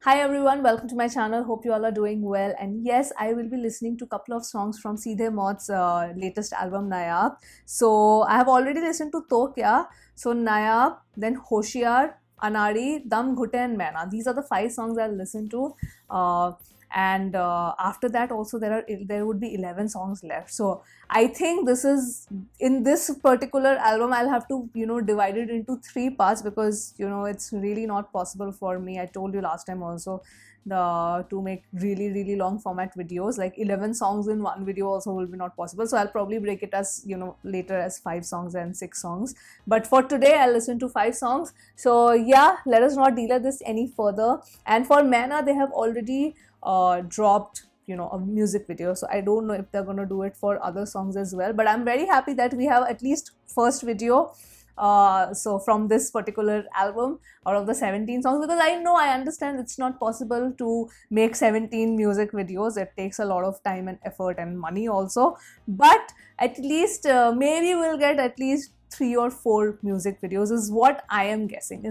Hi everyone, welcome to my channel. Hope you all are doing well. And yes, I will be listening to a couple of songs from Seedhe Maut's latest album Nayaab. So I have already listened to To Kya, so Nayaab, then Hoshiyaar, Anaadi, Dum, Ghutte and Maina. These are the 5 songs I'll listen to. And after that also there would be 11 songs left. So I think this is in this particular album I'll have to divide it into 3 parts because it's really not possible for me. I told you last time also to make really long format videos. Like 11 songs in one video also will be not possible, so I'll probably break it as later as 5 songs and 6 songs, but for today I'll listen to 5 songs. So yeah, let us not delay this any further. And for Maina, they have already dropped a music video, so I don't know if they're gonna do it for other songs as well, but I'm very happy that we have at least first video so from this particular album out of the 17 songs, because I understand it's not possible to make 17 music videos. It takes a lot of time and effort and money also, but at least maybe we'll get at least 3 or 4 music videos is what I am guessing.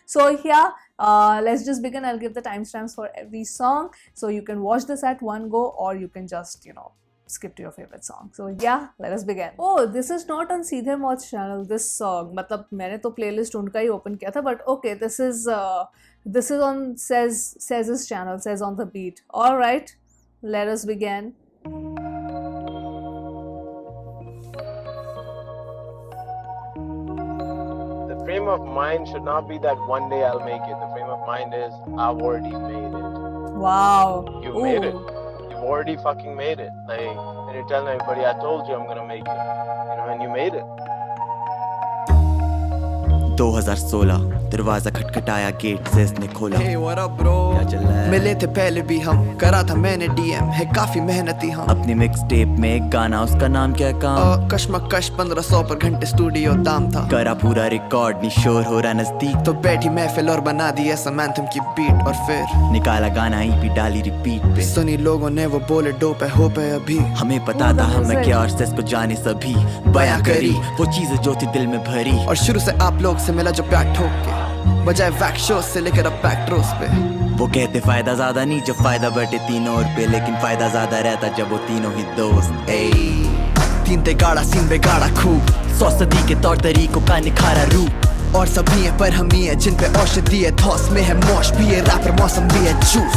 So here, let's just begin. I'll give the timestamps for every song, so you can watch this at one go, or you can just skip to your favorite song. So yeah, let us begin. Oh, this is not on Seedhe Maut's channel, this song. मतलब मैंने तो playlist उनका ही open किया था, but okay, this is on Sez's channel, Sez on the Beat. All right, let us begin. The frame of mind should not be that one day I'll make it. The frame of mind is I've already made it. Wow. You made it. You've already fucking made it. Like, and you're telling everybody, I told you I'm gonna make it. And you made it. 2016 दरवाजा खटखटाया gate से इसने खोला। Hey, what up, bro? मिले थे पहले भी हम, करा था मैंने DM, है काफी मेहनती हम। अपनी मिक्स टेप में एक गाना, उसका नाम क्या काम? कश्मकश 1500 पर घंटे स्टूडियो दाम था। करा पूरा रिकॉर्ड, नी शोर हो रहा नजदीक, तो बैठी महफिल और बना दी ऐसा एंथम की बीट, और फिर निकाला गाना EP डाली रिपीट पे। सुनी लोगों ने वो बोले डोप है हो पे अभी। हमें पता था हमें क्या और सेस को जाने सभी बयां करी वो चीजें जो थी दिल में भरी। और शुरू से आप लोग से मिला जो प्यार ठोक के, बजाय वैक शो से लेकर अब बैकड्रोस पे। वो कहते फायदा ज्यादा नहीं जब फायदा बटे तीनों और पे, लेकिन फायदा ज्यादा रहता जब वो तीनों ही दोस्त। तीन ते गाड़ा सीन बेगाड़ा खूब, 100 सदी के तौर तरीकों का निखारा रूप। और सभी है पर हम ही है जिन पे औषधि है, धौस में है मौश भी है, रैपर मौसम भी है जूस।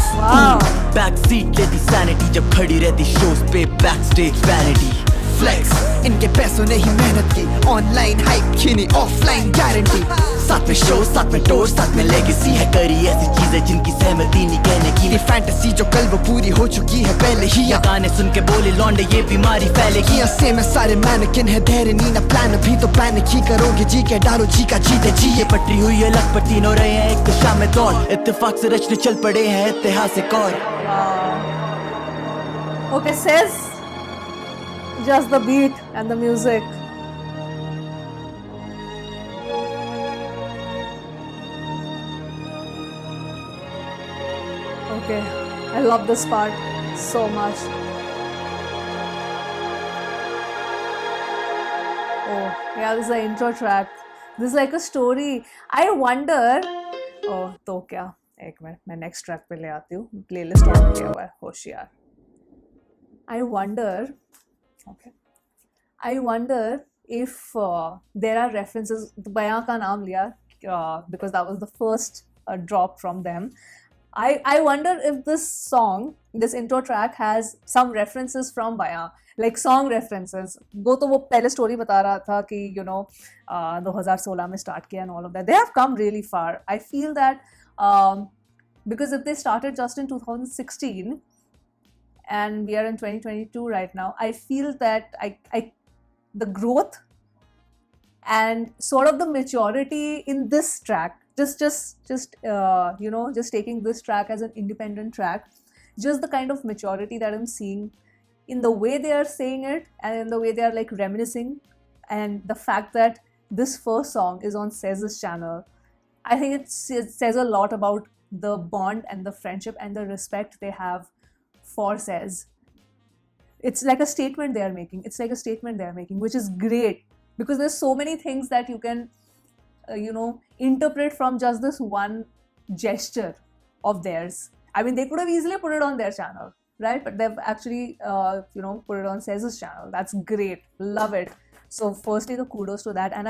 बैक सीट लेती सैनिटी जब खड़ी रहती शोज पे, बैक स्टेज वैनिटी फ्लेक्स। इनके पैसों ने ही मेहनत की, ऑनलाइन हाइप की नहीं ऑफलाइन गारंटी। साथ में शो, साथ में टोर, साथ में लेगेसी है, करी ऐसी चीजें जिनकी सहमति नहीं कहने की। ये फैंटेसी जो कल वो पूरी हो चुकी है पहले ही। या गाने सुन के बोले लौंडे ये बीमारी फैलेगी। से में सारे मैनेकिन है, धैर्य नहीं ना प्लान भी, तो प्लान ही करोगे जी के डालो जी का जीते जी। ये पटरी हुई है लग पर तीनों रहे हैं एक दिशा में दौड़, इत्तेफाक से रचने चल पड़े हैं ऐतिहासिक और। Okay, says just the beat and the music. Okay, I love this part so much. Oh yeah, this is the intro track. This is like a story. I wonder. Oh, तो क्या? एक मिनट, मैं next track पे ले आती हूँ. Playlist on किया हुआ है, होशियार. I wonder. Okay. I wonder if there are references. Bayan का नाम लिया because that was the first drop from them. I wonder if this song, this intro track has some references from Bayan, like song references. वो तो वो पहले story बता रहा था कि 2016 में start किया and all of that. They have come really far. I feel that because if they started just in 2016. And we are in 2022 right now, I feel that the growth and sort of the maturity in this track, just taking this track as an independent track, just the kind of maturity that I'm seeing in the way they are saying it and in the way they are like reminiscing, and the fact that this first song is on Sez's channel, I think it says a lot about the bond and the friendship and the respect they have for Sez. It's like a statement they are making. Which is great, because there's so many things that you can, interpret from just this one gesture. of theirs. I mean, they could have easily put it on their channel, right? But they've actually, put it on Sez's channel. That's great. Love it. So firstly, the kudos to that. And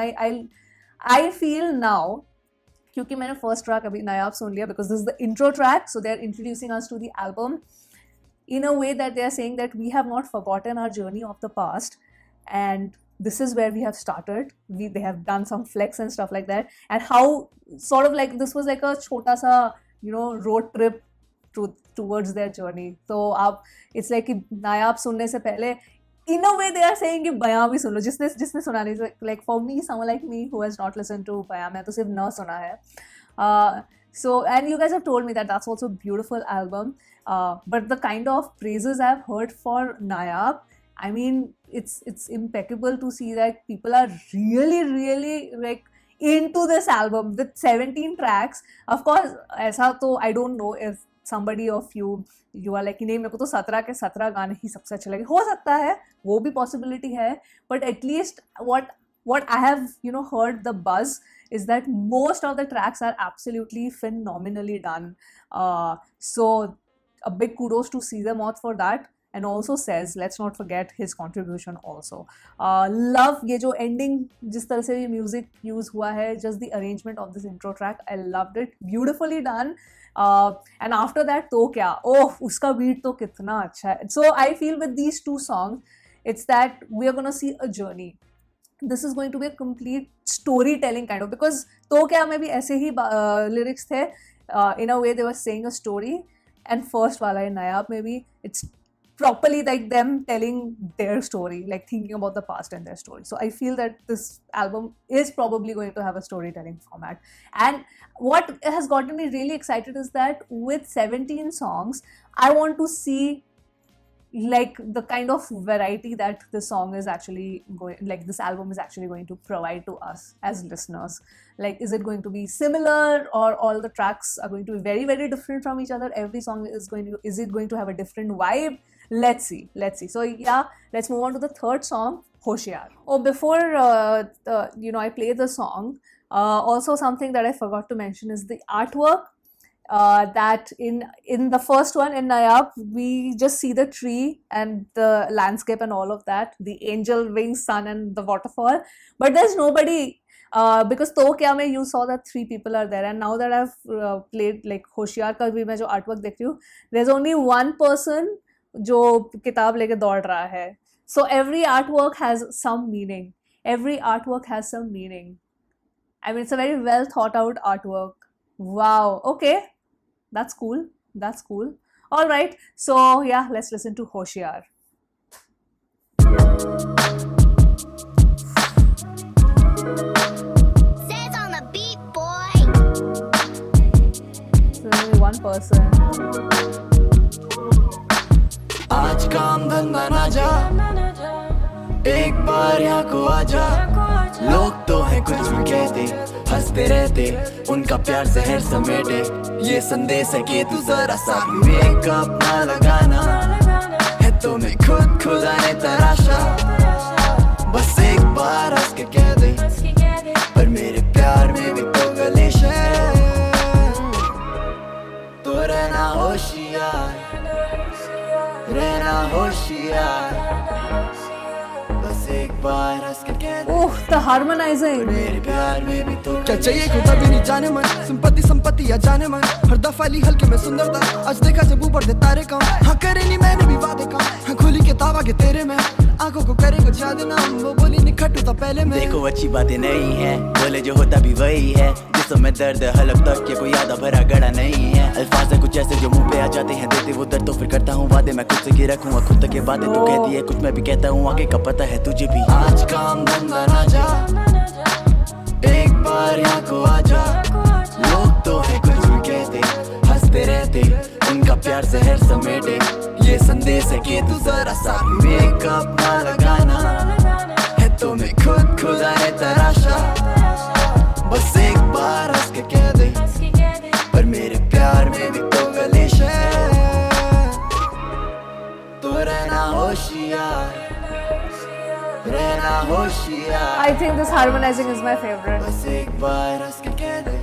I feel now, क्योंकि मैंने first track अभी नायाब सुन लिया, because this is the intro track, so they're introducing us to the album in a way that they are saying that we have not forgotten our journey of the past, and this is where we have started. They have done some flex and stuff like that, and how sort of like this was like a chota sa, road trip towards their journey. So it's like नायाब सुनने से पहले, in a way they are saying कि बयां भी सुन लो, जिसने सुना नहीं. Like for me, someone like me who has not listened to बयां, मैं तो सिर्फ ना सुना है. So, and you guys have told me that that's also a beautiful album. But the kind of praises I've heard for Nayaab, I mean, it's impeccable to see that people are really, really like into this album with 17 tracks. Of course, ऐसा तो I don't know if somebody of you are like, नहीं मेरे को तो 17 के 17 गाने ही सबसे अच्छे लगे. हो सकता है, वो भी possibility है. But at least what I have heard the buzz is that most of the tracks are absolutely phenomenally done. So a big kudos to Seedhe Maut for that. And also says, let's not forget his contribution also. Love ये जो ending जिस तरह से ये music use हुआ है, just the arrangement of this intro track, I loved it. Beautifully done. And after that तो क्या, उसका beat तो कितना अच्छा है. So I feel with these two songs, it's that we are going to see a journey. This is going to be a complete storytelling kind of, because तो क्या में भी ऐसे ही lyrics थे. In a way they were saying a story, and first वाला है नायाब में भी it's properly like them telling their story, like thinking about the past and their story. So I feel that this album is probably going to have a storytelling format. And what has gotten me really excited is that with 17 songs, I want to see like the kind of variety that this song is actually going, like this album is actually going to provide to us as listeners. Like, is it going to be similar, or all the tracks are going to be very, very different from each other? Every song is it going to have a different vibe? Let's see. So yeah, let's move on to the third song, Hoshiyaar. Before I play the song, also something that I forgot to mention is the artwork. That in the first one, in Nayaab, we just see the tree and the landscape and all of that, the angel wings, sun and the waterfall, but there's nobody, because तो क्या में you saw that 3 people are there. And now that I've played like होशियार का भी मैं जो artwork देख रही हूँ, there's only one person जो किताब लेके दौड़ रहा है. So every artwork has some meaning. I mean, it's a very well thought out artwork. Wow. Okay. That's cool. All right. So yeah, let's listen to Hoshiyaar. Says on the beat, boy. So there's only one person. आज काम धंधा ना जा, एक बार यहाँ को आजा. लोग तो हैं कुछ भी कहते, हंसते रहते, उनका प्यार जहर समेटे. ये संदेश है कि तू जरा सा मेकअप ना लगाना है, तो मैं खुद आने तराशा. बस एक बार हंस के कह दे, पर मेरे प्यार में भी तो गलिश है. तो रहना होशियार, बस एक बार हंस के कह दे. The harmonizing. मेरे प्यार में भी तो क्या चाहिए, खुदा भी नहीं जाने मन. संपत्ति या जाने मन, हर दफा ली हल्के में सुंदरता. आज देखा जब ऊपर दे तारे कम, हाँ करे नहीं मैंने भी वादे कम. हाँ खुली किताब आगे तेरे में, आंखों को करे कुछ याद ना. वो बोली निखटू था पहले में. देखो अच्छी बातें नहीं है, बोले जो होता भी वही है. जिसमें में दर्द हलक तक ये कोई याद भरा गड़ा नहीं है. अल्फाज है कुछ ऐसे जो मुंह पे आ जाते हैं, देते वो दर्द तो फिर करता हूँ वादे. मैं खुद से की रखूँगा खुद तक के बातें तो कहती है, कुछ मैं भी कहता हूँ आगे का पता है तुझे भी. आज काम धंधा ना जा, एक बार यहाँ को आजा. लोग तो है कुछ भी कहते, हंसते रहते, उनका प्यार जहर समेटे. ये संदेश है कि तू जरा सा मेकअप ना लगाना है, तो मैं खुद आने तराशा. बस एक बार हंस के कह दे, पर मेरे प्यार में भी तो गलिश है. तो रहना होशियार. I think this harmonizing is my favorite. बस एक बार हंस के कह दे,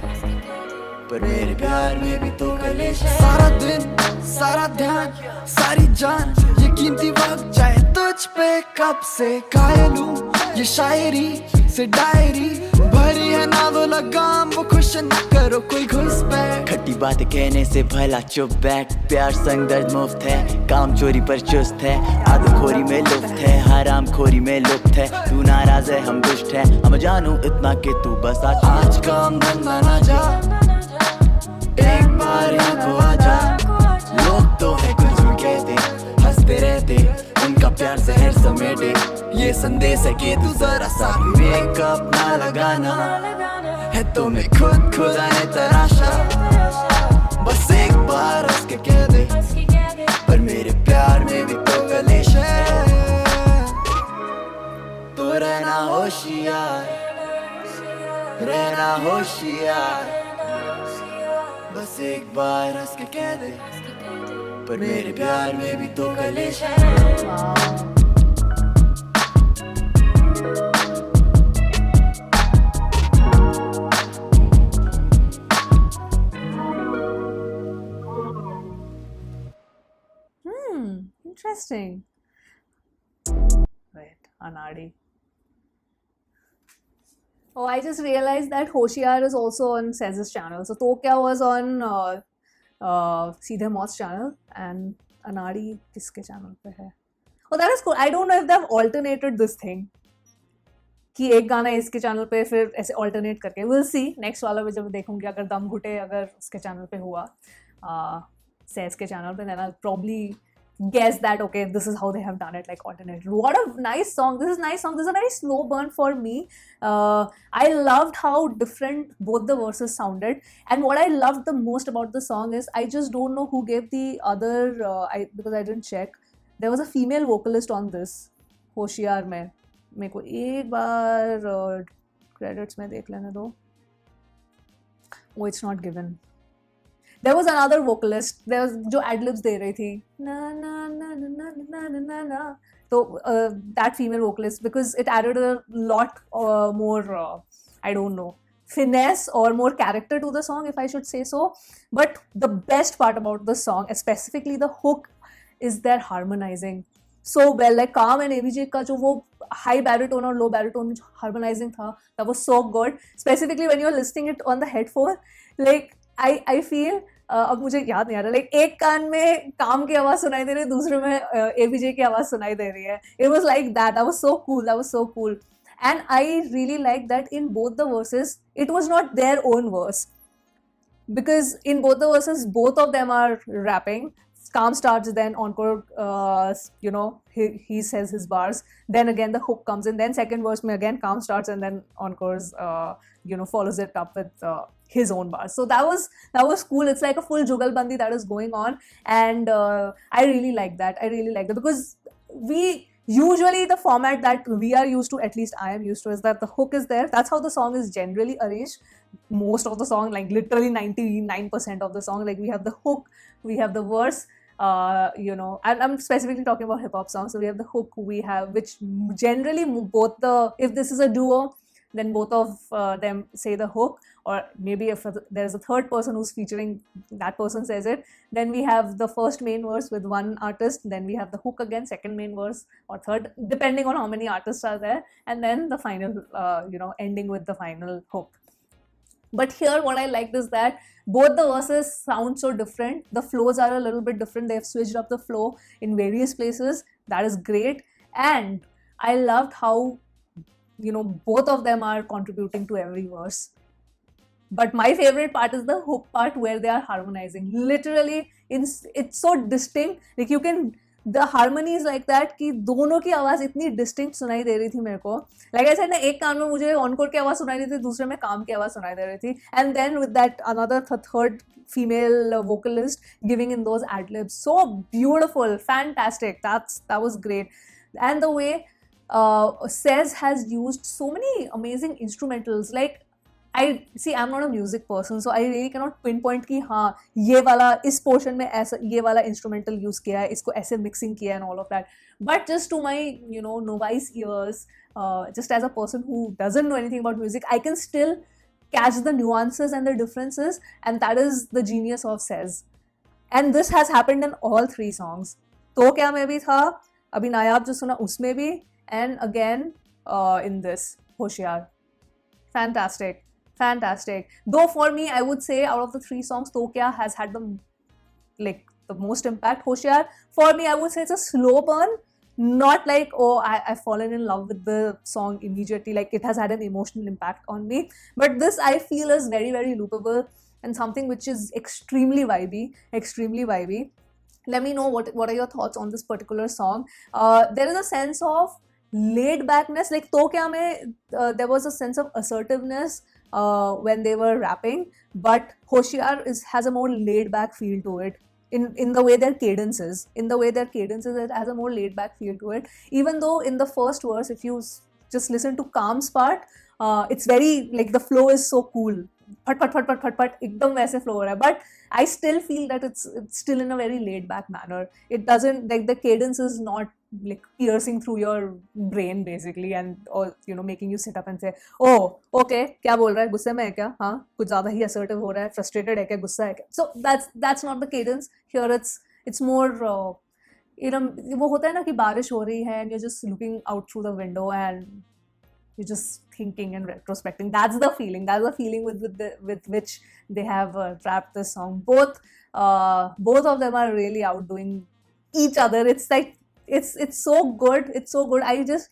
पर मेरे प्यार में भी तो कलेश है। सारा दिन सारा ध्यान सारी जान ये कीमती वक्त चाहे तुझ पे कब से कायल हूँ ये शायरी से डायरी भरी है ना वो लगाम वो खुश न करो कोई घुस बैठ। खट्टी बात कहने से भला चुप बैठ, प्यार संग दर्द मुफ्त है, काम चोरी पर चुस्त है, आदत खोरी में लुफ्त है, हराम खोरी में लुप्त है, तू नाराज है हम दुष्ट है, हम जानू इतना कि तू बस आज काम धंधा ना जा एक बार यहाँ को आ जा। लोग तो है कुछ भी कहते हंसते रहते उनका प्यार जहर समेटे ये संदेश है कि तू जरा सा मेकअप ना लगाना है तुम्हें खुद खुदा ने तराशा। बस एक बार हंस के कह दे पर मेरे प्यार में भी तो कलेश है। तो रहना होशियार रहना होशियार बस एक बार हंस के कह दे पर मेरे प्यार में भी तो कलेश है। Interesting. Right, anaadi. Oh, I just realized that Hoshiyaar is also on Sez's channel. So Tokya was on Seedhe Maut's channel and anaadi kiske channel pe hai? Oh, that is cool. I don't know if they've alternated this thing. कि एक गाना इसके channel पे फिर ऐसे alternate करके will see next वाला भी जब देखूंगी अगर दम घुटे अगर उसके चैनल पे हुआ सेज के चैनल पे then I'll probably guess that okay this is how they have done it like alternate. What a nice song. This is nice song. This is a very slow burn for me. I loved how different both the verses sounded and what I loved the most about the song is I just don't know who gave the other because I didn't check. There was a female vocalist on this होशियार में मेरे को एक बार credits में देख लेने दो. Oh, it's not given. There was another vocalist. There was जो adlibs दे रही थी ना ना ना ना ना ना ना ना ना. So that female vocalist because it added a lot more I don't know finesse or more character to the song if I should say so. But the best part about the song, specifically the hook, is their harmonizing so well. Like Calm and ABJ का जो वो high baritone और low baritone में जो harmonizing था, that was so good. Specifically when you're listening it on the headphone, like I feel अब मुझे याद नहीं आ रहा लाइक एक कान में काम की आवाज सुनाई दे रही है दूसरे में एबीजे की आवाज सुनाई दे रही है. It was like that. That was so cool and I really like that in both the verses it was not their own verse because in both the verses both of them are rapping. Calm starts, then encore he says his bars, then again the hook comes in, then second verse mein again Calm starts and then encores follows it up with his own bars. So that was cool. It's like a full jugalbandi that is going on and I really like that because we usually the format that we are used to, at least I am used to, is that the hook is there. That's how the song is generally arranged. Most of the song, like literally 99% of the song, like we have the hook, we have the verse, I'm specifically talking about hip hop songs. So we have the hook, we have, which generally both if this is a duo, then both of them say the hook, or maybe if there's a third person who's featuring, that person says it. Then we have the first main verse with one artist, then we have the hook again, second main verse, or third, depending on how many artists are there, and then the final, ending with the final hook. But here what I liked is that both the verses sound so different. The flows are a little bit different. They've switched up the flow in various places. That is great. And I loved how, both of them are contributing to every verse. But my favorite part is the hook part where they are harmonizing. Literally, it's so distinct. Like the harmony is like that कि दोनों की आवाज इतनी distinct सुनाई दे रही थी मेरे को. Like I said ना, एक कान में मुझे encore की आवाज सुनाई दे रही थी, दूसरे में काम की आवाज सुनाई दे रही थी. And then with that another third female vocalist giving in those ad-libs. So beautiful, fantastic. That was great. And the way Sez has used so many amazing instrumentals. Like I'm not a music person, so I really cannot pinpoint कि हाँ ये वाला इस portion में ऐसा ये वाला instrumental use किया है, इसको ऐसे mixing किया है and all of that. But just to my novice ears, just as a person who doesn't know anything about music, I can still catch the nuances and the differences, and that is the genius of Says. And this has happened in all three songs. तो क्या में भी था, अभी नायाब जो सुना उसमें भी, and again in this होशियार. Fantastic, fantastic. Though for me, I would say out of the three songs, तो क्या has had the most impact. Hoshiyaar, for me, I would say it's a slow burn, not like, oh, I've fallen in love with the song immediately, like it has had an emotional impact on me. But this I feel is very, very loopable and something which is extremely vibey, extremely vibey. Let me know what are your thoughts on this particular song. There is a sense of laid backness, like To Kya mein, there was a sense of assertiveness when they were rapping, but Hoshiyaar has a more laid back feel to it. In the way their cadence is, it has a more laid back feel to it. Even though in the first verse, if you just listen to Kam's part, it's very like the flow is so cool. Phat phat phat phat phat phat, ekdam वैसे flow हो रहा है. But I still feel that it's still in a very laid back manner. It doesn't, like, the cadence is not like piercing through your brain basically, and or making you sit up and say, oh okay, क्या बोल रहा है, गुस्से में है क्या, हाँ कुछ ज़्यादा ही assertive हो रहा है, frustrated है क्या, गुस्सा है क्या. So that's not the cadence here. It's more वो होता है ना कि बारिश हो रही है and you're just looking out through the window and you're just thinking and retrospecting. That's the feeling with which they have wrapped this song. Both of them are really outdoing each other. It's like it's so good. It's so good. I just,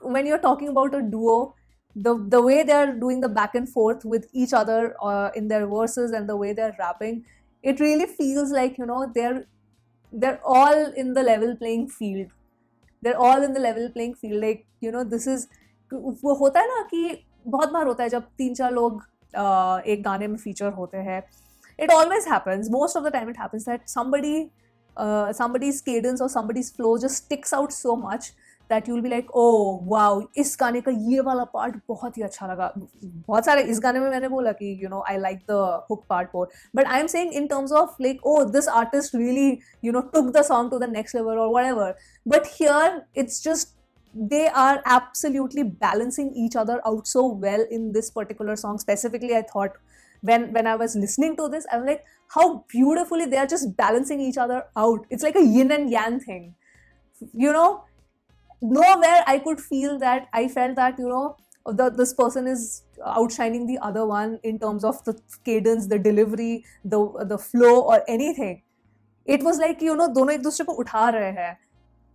when you're talking about a duo, the way they're doing the back and forth with each other in their verses and the way they're rapping, it really feels like they're all in the level playing field. They're all in the level playing field. Like, this is, वो होता है ना कि बहुत बार होता है जब 3-4 लोग एक गाने में feature होते हैं. It always happens. Most of the time it happens that somebody's cadence or somebody's flow just sticks out so much that you'll be like, oh wow, इस गाने का ये वाला part बहुत ही अच्छा लगा. बहुत सारे इस गाने में मैंने बोला कि I like the hook part more. But I'm saying in terms of like, oh, this artist really took the song to the next level or whatever. But here it's just, they are absolutely balancing each other out so well in this particular song. Specifically, I thought when I was listening to this, I was like, how beautifully they are just balancing each other out. It's like a yin and yang thing. Nowhere I could feel that, I felt that, this person is outshining the other one in terms of the cadence, the delivery, the flow or anything. It was like, दोनों एक दूसरे को उठा रहे हैं,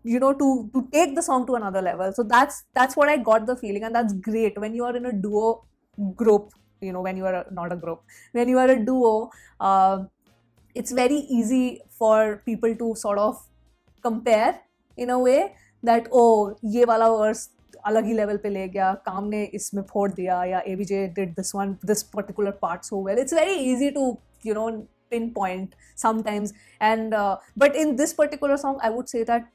to take the song to another level. So that's what I got the feeling, and that's great when you are in a duo group. When you are not a group, when you are a duo, it's very easy for people to sort of compare in a way that, oh, ये वाला verse अलग ही level पे ले गया, काम ने इसमें फोड़ दिया, या ABJ did this particular part so well. It's very easy to pinpoint sometimes, and but in this particular song, I would say that,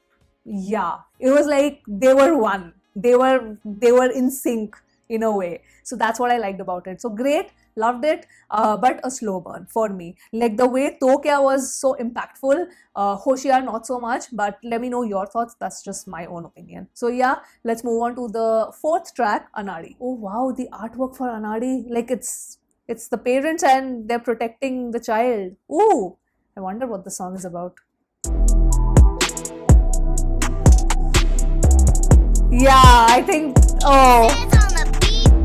yeah, it was like they were one. They were in sync in a way. So that's what I liked about it. So great, loved it, but a slow burn for me. Like the way To Kya was so impactful, Hoshiyaar not so much, but let me know your thoughts. That's just my own opinion. So yeah, let's move on to the fourth track, Anaadi. Oh wow, the artwork for Anaadi, like it's the parents and they're protecting the child. Ooh, I wonder what the song is about. Yeah, I think, oh,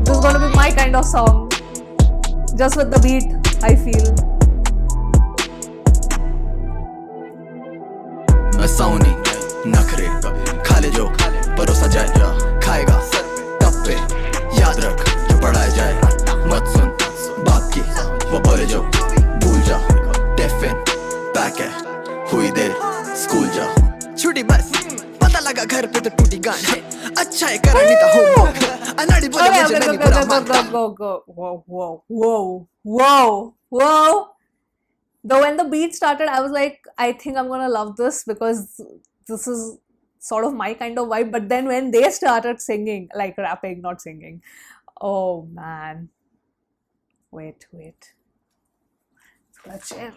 this is gonna be my kind of song. Just with the beat, I feel. Sauni, नखरे, खा ले जो, परोसा जाए, खाएगा, तब पे, याद रख, जो पढ़ाया जाए, मत सुन, बात की, वो बोले जो, भूल जा, टिफिन, पैक है, हुई देर, स्कूल जा, छुट्टी बस, पता लगा घर पे तो टूटी गांड है, अच्छा है करा नहीं था होमवर्क, अनाड़ी बोले मुझे नहीं बुरा मानता. Whoa. Though when the beat started, I was like, I think I'm gonna love this because this is sort of my kind of vibe. But then when they started singing, like rapping, not singing, oh man. Wait. Chill.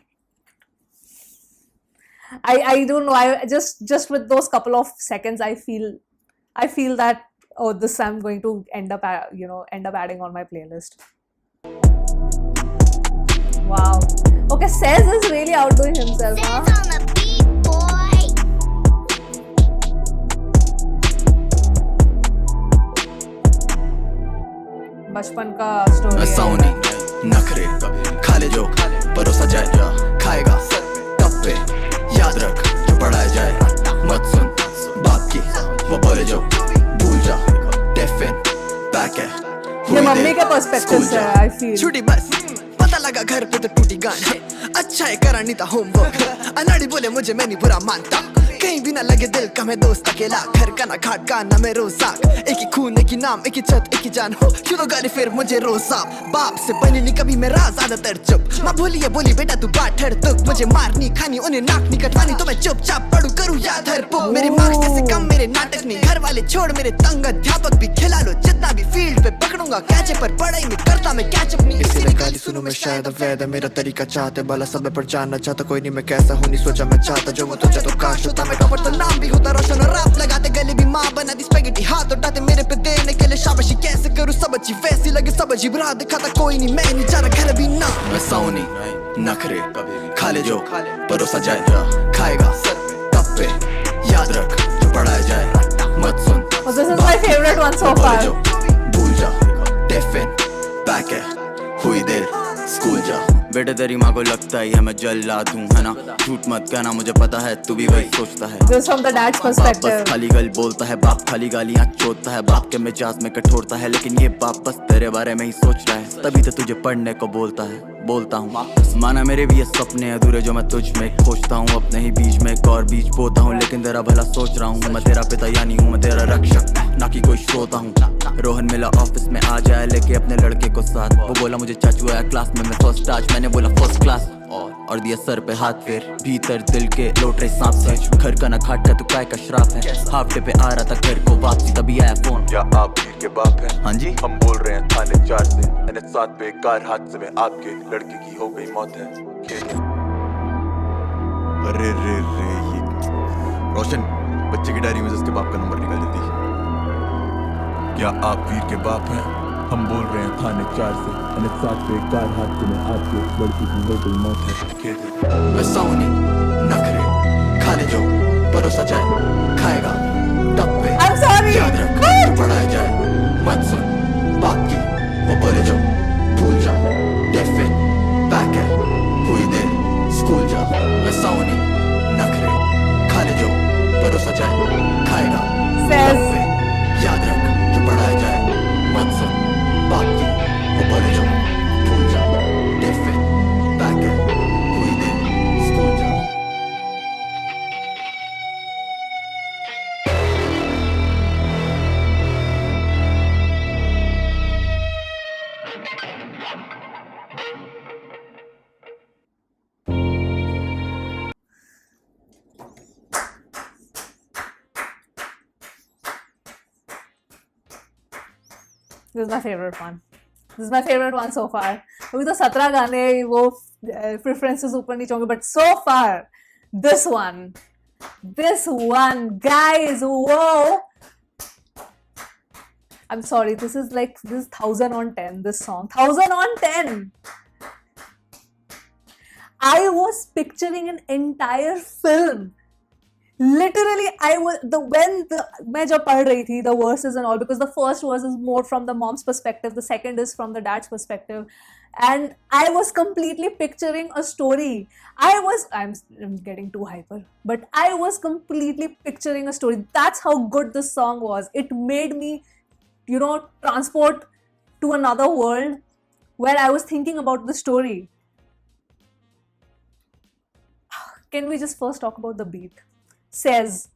I don't know. I just with those couple of seconds, I feel that, oh, this I'm going to end up adding on my playlist. Okay, Says is really outdoing himself, huh? Says on the beat, boy. बचपन का मैं story SAUNI नखरे खा ले जो परोसा जाए खाएगा तब पे याद रख जो पढ़ाया जाए मत सुन बाप की वो बोले जो भूल जा टिफिन पैक है ये मम्मी के पर्सपेक्टिव से है, I feel. छुट्टी बस पता लगा घर पे तो टूटी गांड अच्छा है करा नहीं था होमवर्क अनाड़ी बोले मुझे मैं नहीं बुरा मानता कहीं भी ना लगे दिल का मैं दोस्त अकेला घर का ना घाट का ना मैं रोज साग एक ही खून एक ही नाम एक ही छत एक ही जान हो क्यों तो गाली फिर मुझे रोज साफ बाप से बनी नहीं कभी मैं राज ज्यादातर चुप माँ बोली है बोली बेटा तू बाट हर तुक मुझे मारनी खानी उन्हें नाक नहीं कटवानी तो मैं चुपचाप पढ़ू करूँ याद हर पुक मेरे मार्क्स से कम मेरे नाटक नहीं घर वाले छोड़ मेरे तंग अध्यापक भी खिला लो जितना भी फील्ड पे पकड़ूंगा कैचे पर पढ़ाई में करता मैं कैचअप नहीं इसीलिए गाली सुनूं मैं शायद अवैध है मेरा तरीका चाहते भला सब पर जानना चाहता कोई नहीं मैं कैसा हूँ नहीं सोचा मैं चाहता जो वो सोचा तो काश होता मैं टॉपर तो नाम भी होता रोशन और रैप लगाते गले भी माँ बना दी स्पैगेटी हाथ उठाते मेरे पे देने के लिए शाबाशी कैसे करूँ सब अच्छी वैसी लगे सब अजीब राह दिखाता कोई नहीं मैं नहीं जा रहा घर भी ना मैं सौनी नखरे खा ले जो परोसा जाए खाएगा तब पे याद रख जो पढ़ाया जाए मत सुन Oh, this is my favorite one so far. भूल जा टिफिन पैक है हुई देर स्कूल जा बेटे तेरी माँ को लगता ही है मैं जल्लाद हूँ है ना झूठ मत कहना मुझे पता है तू भी वही सोचता है This is from the dad's बाप बस perspective. खाली गल बोलता है बाप खाली गालियाँ चोदता है बाप के मिजाज में कठोरता है लेकिन ये बाप बस तेरे बारे में ही सोच रहा है तभी तो तुझे पढ़ने को बोलता हूँ माना मेरे भी ये सपने अधूरे जो मैं तुझ में खोजता हूँ अपने ही बीच में एक और बीज बोता हूँ लेकिन तेरा भला सोच रहा हूँ मैं तेरा पिता यानी हूँ मैं तेरा रक्षक ना कि कोई श्रोता हूँ रोहन मिला ऑफिस में आ जाए लेके अपने लड़के को साथ वो बोला मुझे चाचू आया क्लास में मैं फर्स्ट आज मैंने बोला फर्स्ट क्लास और दिया सर पे हाथ फेर भीतर दिल के लोट रहे सांप से घर का ना खाट का तो काय का श्राप है हाफ डे पे आ रहा था घर को वापसी तभी आया फोन क्या आप वीर के बाप हैं? हाँ जी हम बोल रहे हैं थाने 4 से NH7 पे एक कार हादसे में आपके लड़के की हो गई मौत है खेद है। अरे रे रे ये रोशन बच्चे की डायरी में से उसके बाप का नंबर निकाल देती। क्या आप वीर के बाप हैं? हम बोल रहे हैं थाने 4 से NH7 पे एक कार हादसे में आपके लड़के की हो गई मौत है खेद है। मैं सौनी नखरे खा ले जो परोसा जाए खाएगा तब पे I'm sorry. याद रख जो पढ़ाया जाए मत सुन बाप की वो बोले जो भूल जा टिफिन पैक है हुई देर स्कूल जा मैं सौनी नखरे खा ले जो परोसा जाए खाएगा Says. तब पे याद रख जो पढ़ाया जाए मत सुन बाप की वो बोले जो भूल जा टिफिन पैक है हुई देर स्कूल जा This is my favorite one. This is my favorite one so far. अभी तो 17 गाने वो preferences ऊपर नीचे होंगे but so far this one guys whoa I'm sorry this is 1000 on 10 this song 1000 on 10 I was picturing an entire film literally मैं जब पढ़ रही थी the verses and all because the first verse is more from the mom's perspective the second is from the dad's perspective and I was completely picturing a story I'm getting too hyper but I was completely picturing a story that's how good this song was it made me transport to another world where I was thinking about the story. Can we just first talk about the beat? Says.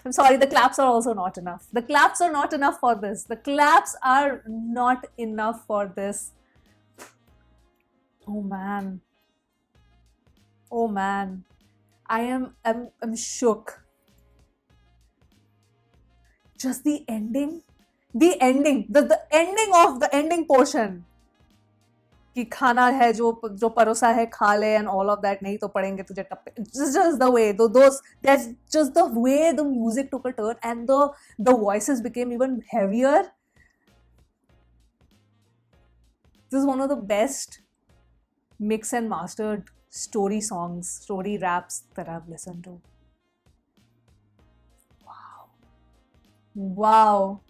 I'm sorry, the claps are also not enough. The claps are not enough for this. The claps are not enough for this. Oh man. I'm shook. Just the ending. The ending of the ending portion. कि खाना है जो परोसा है खा ले and all of that नहीं तो पड़ेंगे तुझे टप्पे just the way that's just the way the music took a turn and the voices became even heavier This is one of the best mix and mastered story songs, story raps that I've listened to. Wow.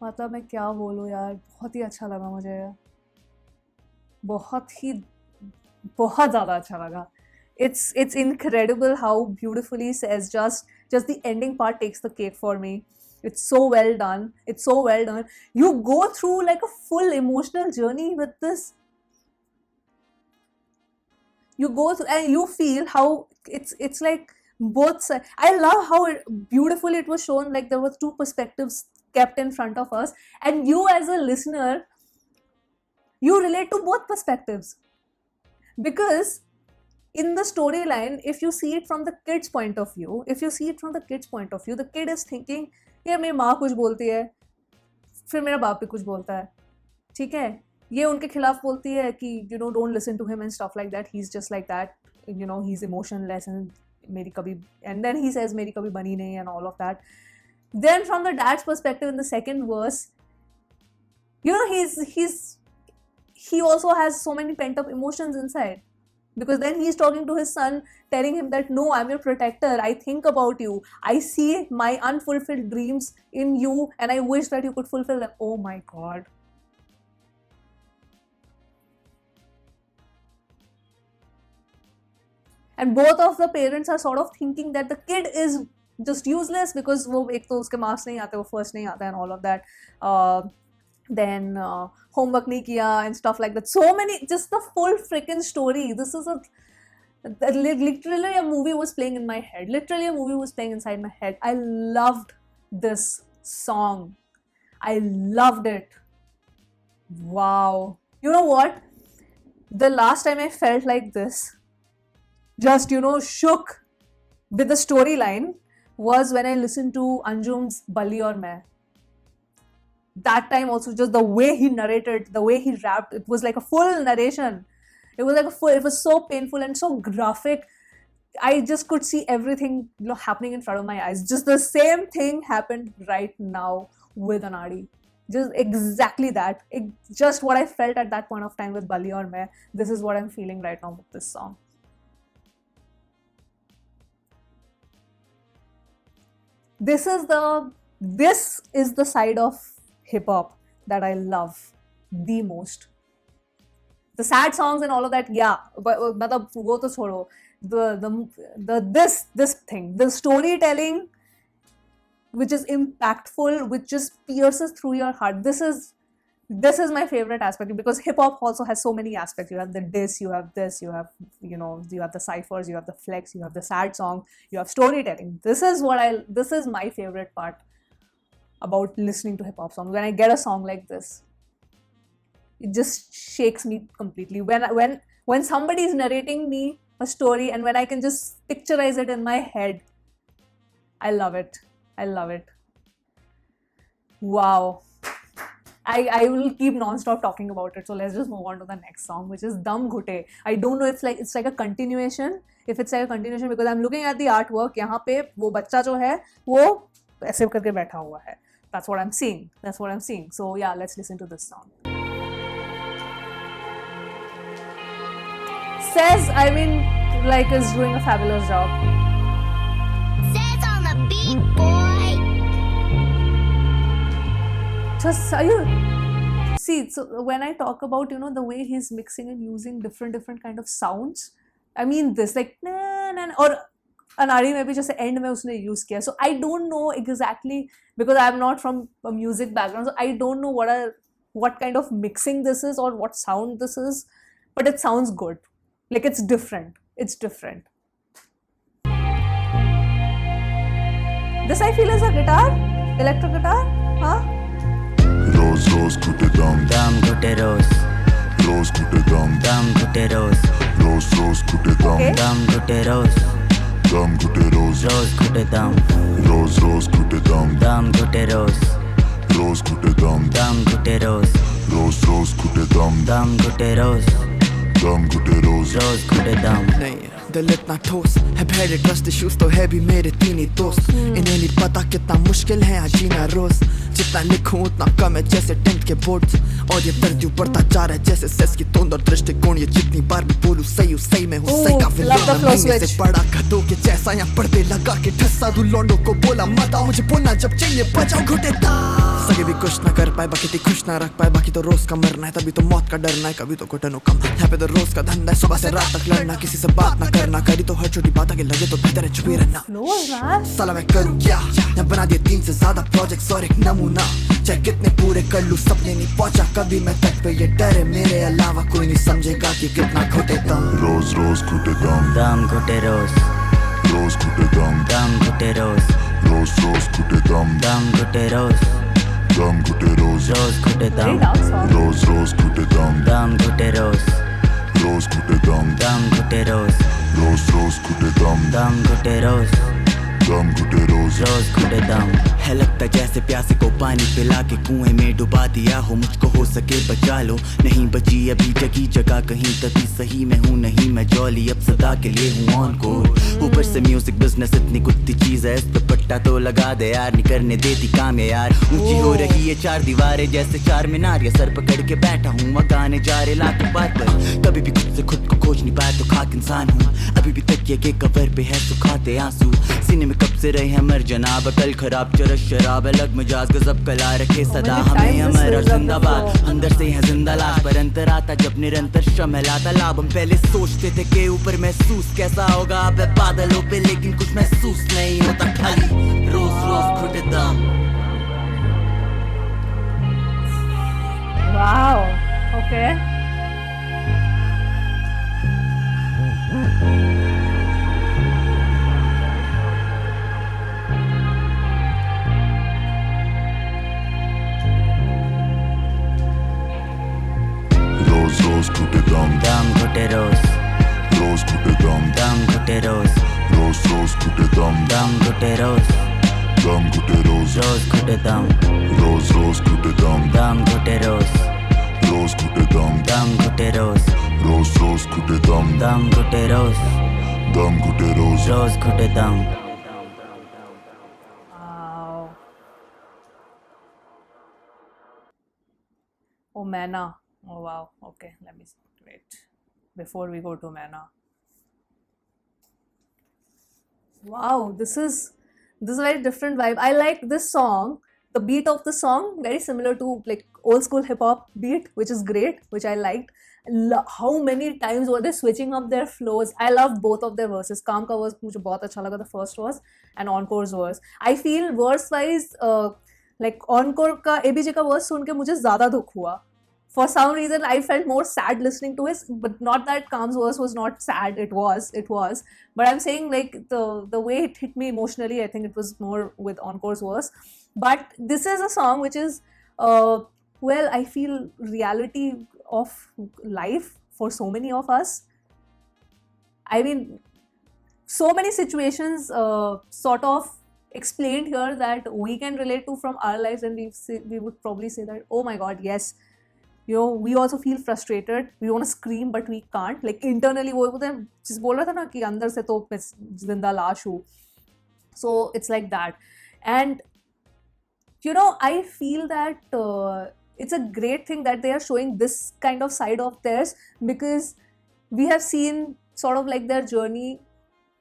मतलब मैं क्या बोलूँ यार, बहुत ही अच्छा लगा मुझे, बहुत ज़्यादा अच्छा लगा. It's incredible how beautifully says just the ending part takes the cake for me. It's so well done. It's so well done. You go through like a full emotional journey with this. You go through and you feel how it's like both sides. I love how beautifully it was shown, like there were two perspectives kept in front of us, and you as a listener, you relate to both perspectives. Because in the storyline, if you see it from the kid's point of view, the kid is thinking, यार मेरी माँ कुछ बोलती है, फिर मेरा बाप भी कुछ बोलता है, ठीक है, ये उनके खिलाफ बोलती है कि don't listen to him and stuff like that, he's just like that, he's emotionless and then he says मेरी कभी बनी नहीं and all of that. Then from the dad's perspective in the second verse, he also has so many pent up emotions inside, because then he's talking to his son, telling him that no, I'm your protector, I think about you, I see my unfulfilled dreams in you and I wish that you could fulfill them. Oh my god. And both of the parents are sort of thinking that the kid is just useless because वो एक तो उसके marks नहीं आते, वो first नहीं आता and all of that. Then homework नहीं किया and stuff like that. So many, just the full freaking story. This is literally a movie was playing in my head. Literally a movie was playing inside my head. I loved this song. I loved it. Wow. You know what? The last time I felt like this, just shook with the storyline, was when I listened to Anjum's Bali Aur Main. That time also, just the way he narrated, the way he rapped, it was like a full narration. It was so painful and so graphic. I just could see everything happening in front of my eyes. Just the same thing happened right now with Anaadi. Just exactly that. Just what I felt at that point of time with Bali Aur Main. This is what I'm feeling right now with this song. This is the side of hip hop that I love the most. The sad songs and all of that, yeah, but wo to chhodo. This thing, the storytelling, which is impactful, which just pierces through your heart. This is my favorite aspect, because hip hop also has so many aspects. You have the diss, you have this, you have you have the ciphers, you have the flex, you have the sad song, you have storytelling. This is my favorite part about listening to hip hop songs. When I get a song like this, it just shakes me completely. When somebody is narrating me a story and when I can just picturize it in my head, I love it. Wow. I will keep non-stop talking about it. So let's just move on to the next song, which is Dum Ghutte. I don't know if it's like a continuation. If it's like a continuation, because I'm looking at the artwork. यहाँ पे वो बच्चा जो है वो ऐसे करके बैठा हुआ है. That's what I'm seeing. So yeah, let's listen to this song. Says, is doing a fabulous job. Says on the beat, boy. Just see, so when I talk about the way he's mixing and using different kind of sounds, I mean this like na na, or Anaadi में भी जैसे end में उसने use किया. So I don't know exactly, because I'm not from a music background, so I don't know what kind of mixing this is or what sound this is, but it sounds good. Like it's different. This I feel is a guitar, electric guitar, huh? Rose ghutte dum ghutte rose ghutte dum ghutte rose rose ghutte dum Okay. ghutte rose ghutte rose ghutte dum rose ghutte dum ghutte rose ghutte dum ghutte rose rose ghutte dum ghutte rose ghutte rose ghutte dum. दिल इतना ठोस है, भेड़े trust issues तो है भी मेरे तीन ही दोस्त। इन्हें नहीं पता कितना मुश्किल है आज जीना रोज, जितना लिखूं उतना कम है जैसे टेंट के बोर्ड्स। और ये दर्द यूं बढ़ता जा रहा है जैसे सेस की तोंद और दृष्टिकोण, ये जितनी बार भी बोलूं सही सही में हूँ सही का love the flow फिल्म से switch. पड़ा खतों के जैसा यहाँ पर्दे लगा के ठस्सा दूं लौंडों को, बोला मत आओ मुझे बोलना जब चाहिए बजाओ घुटे सगे भी कुछ ना कर पाए, बाकी थी खुश ना रख पाए, बाकी तो रोज का मरना है, तभी तो मौत का डरना है, कभी तो घुटनों कम। यहाँ पे तो रोज का धंधा है, सुबह से रात तक लड़ना, किसी से बात ना करना, करी तो हर छोटी बात आगे लगे तो बेहतर है छुपी रहना। Flows, man. साला मैं करूँ क्या, यहाँ बना दिए 3 से ज्यादा प्रोजेक्ट्स और एक नमूना, चाहे कितने पूरे कर लूँ सपने नहीं पहुंचा कभी मैं तक पे, ये डर है मेरे अलावा कोई नहीं समझेगा कि कितना घुटे दम। रोज रोज घुटे दम, दम घुटे रोज, रोज घुटे दम, दम घुटे रोज, रोज रोज घुटे दम, दम घुटे रोज, दम घुटे रोज, रोज घुटे Very दम, dark song. रोज रोज घुटे दम, दम घुटे रोज, रोज घुटे दम, दम घुटे रोज, रोज रोज घुटे दम, दम घुटे रोज, दम घुटे रोज, रोज घुटे दम। है लगता जैसे प्यासे को पानी पिला के कुएं में डुबा दिया हो, मुझको हो सके बचा लो, नहीं बची अभी जगी जगह कहीं, तभी सही में हूँ नहीं मैं जॉली, अब सदा के लिए हूँ ऑन कोर। ऊपर से म्यूजिक बिजनेस इतनी कुत्ती चीज है, इस पे पट्टा तो लगा दे यार, नहीं करने देती काम है यार। ऊंची हो रही है 4 दीवारें जैसे 4 मीनार, या सर पकड़ के बैठा हूँ वहाँ गाने जा रहे लाखों बार पर, कभी भी खुद से खुद को खोज नहीं पाया तो खाक इंसान हूँ, अभी भी तकिए के कवर पे है सुखाते आंसू, सीने में कब से रहे हैं मर जनाब, कल खराब चरस शराब, अलग मिजाज गजब कला रखे सदा हमें अमर और जिंदाबाद, अंदर से है जिंदा लाश पर अंतर आता जब निरंतर श्रम लाता लाभ। हम पहले सोचते थे कि ऊपर महसूस कैसा होगा, अब है बादलों पे लेकिन कुछ महसूस नहीं होता, खाली रोज रोज घुटे दम। Wow. Okay. रोज रोज घुटे दम, दम घुटे रोज, रोज घुटे दम, दम घुटे रोज, रोज रोज घुटे दम, दम घुटे रोज, दम घुटे रोज, रोज घुटे दम, रोज रोज घुटे दम, दम घुटे रोज, रोज घुटे दम, दम घुटे रोज, रोज रोज घुटे दम, दम घुटे रोज, दम घुटे रोज, रोज घुटे दम। Wow. Oh, maina. Oh, wow. Okay, let me wait before we go to maina. Wow, this is a very different vibe. I like this song. The beat of the song very similar to like old school hip hop beat, which is great, which I liked. How many times were they switching up their flows? I loved both of their verses. Kaam ka verse मुझे बहुत अच्छा लगा, the first verse, and Encore's verse. I feel verse wise like Encore का ABJ का verse सुन के मुझे ज़्यादा दुख हुआ. For some reason I felt more sad listening to it, but not that Kam's verse was not sad, it was, but I'm saying like the way it hit me emotionally, I think it was more with Encore's verse. But this is a song which is well, I feel reality of life for so many of us. I mean, so many situations sort of explained here that we can relate to from our lives, and we would probably say that, oh my god, yes, you know, we also feel frustrated, we want to scream but we can't, like internally वो जिस बोल रहा था ना कि अंदर से तो मैं जिंदा लाश हूँ, so it's like that. And you know, I feel that it's a great thing that they are showing this kind of side of theirs, because we have seen sort of like their journey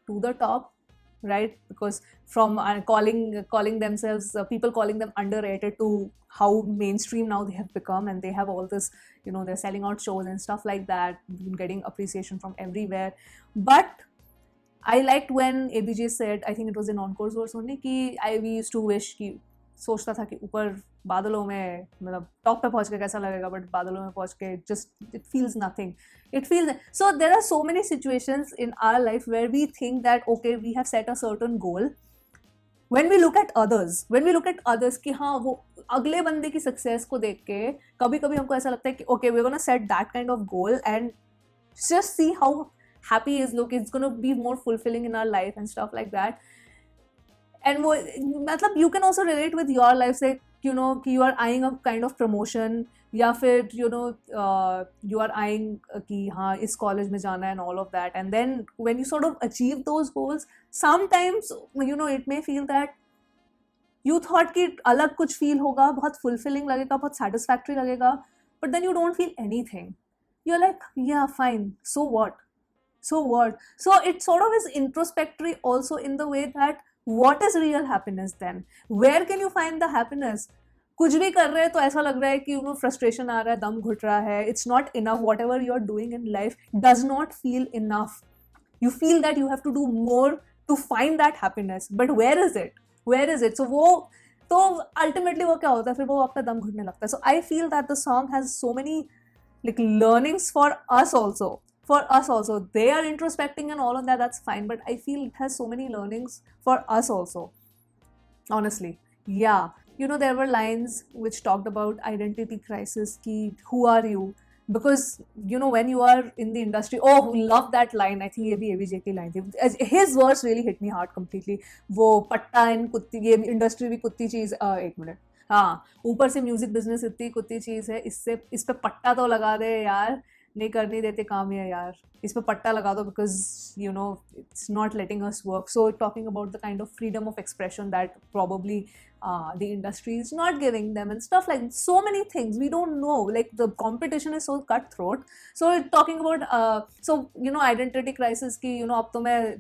to the top, right? Because from calling themselves people calling them underrated to how mainstream now they have become, and they have all this, you know, they're selling out shows and stuff like that, getting appreciation from everywhere. But I liked when ABJ said, I think it was in Encore's verse only, कि we used to wish कि सोचता था कि ऊपर बादलों में मतलब top पे पहुंच के कैसा लगेगा, बट बादलों में पहुंच के just it feels nothing. It feels so. There are so many situations in our life where we think that okay, we have set a certain goal. When we look at others कि हाँ वो अगले बंदे की success को देख के कभी कभी हमको ऐसा लगता है कि okay, we're gonna set that kind of goal and just see how happy is look, it's gonna be more fulfilling in our life and stuff like that. And वो मतलब you can also relate with your life, say, you know, you are eyeing a kind of promotion, या फिर you are eyeing कि हाँ इस college में जाना है and all of that, and then when you sort of achieve those goals, sometimes it may feel that you thought कि अलग कुछ feel होगा, बहुत fulfilling लगेगा, बहुत satisfactory लगेगा, but then you don't feel anything. You're like, yeah, fine, so what? So it sort of is introspectory also in the way that what is real happiness then? Where can you find the happiness? कुछ भी कर रहे हैं तो ऐसा लग रहा है कि frustration आ रहा है, दम घुट रहा है, it's not enough, whatever you're doing in life does not feel enough. You feel that you have to do more to find that happiness, but where is it? So ultimately वो क्या होता है, फिर वो आपका दम घुटने लगता है. So I feel that the song has so many like learnings for us also. They are introspecting and all of that, that's fine, but I feel it has so many learnings for us also, honestly. Yeah, there were lines which talked about identity crisis, ki who are you, because when you are in the industry, love that line. I think ये भी AVJ की line थी. His verse really hit me hard completely. वो पट्टा इन कुत्ती, ये industry भी कुत्ती चीज़. एक minute, हाँ, ऊपर से म्यूजिक बिजनेस इतनी कुत्ती चीज़ है, इस पे पट्टा तो लगा दे यार, नहीं करने देते काम है यार, इस पे पट्टा लगा दो, because it's not letting us work. So talking about the kind of freedom of expression that probably the industry is not giving them and stuff, like so many things we don't know, like the competition is so cutthroat. So talking about identity crisis की अब तो मैं